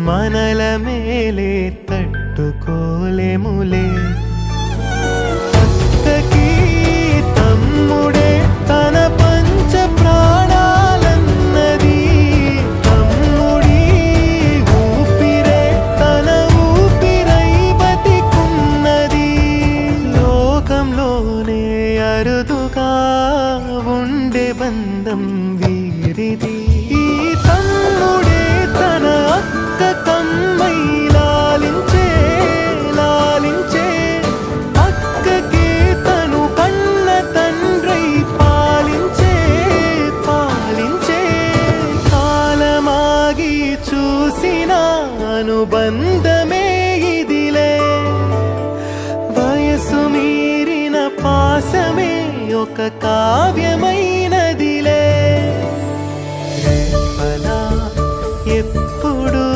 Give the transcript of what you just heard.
మనల మేలే తట్టుకోలేములే. అక్కకి తమ్ముడే తన పంచ ప్రాణాలన్నది, తమ్ముడి ఊపిరే తన ఊపిరై బతికున్నది. లోకంలోనే అరుదుగా ఉండే బంధం వీరిది. ఈ తమ్ముడే తన అక్క కమ్మై లాలించే అక్కకే తను కన్న తండ్రై పాలించే. కాలమాగి చూసిన అనుబంధమే ఇదిలే. వయసు మీరిన పాసమే ఒక కావ్యమైనదిలే. రేపలా ఎప్పుడు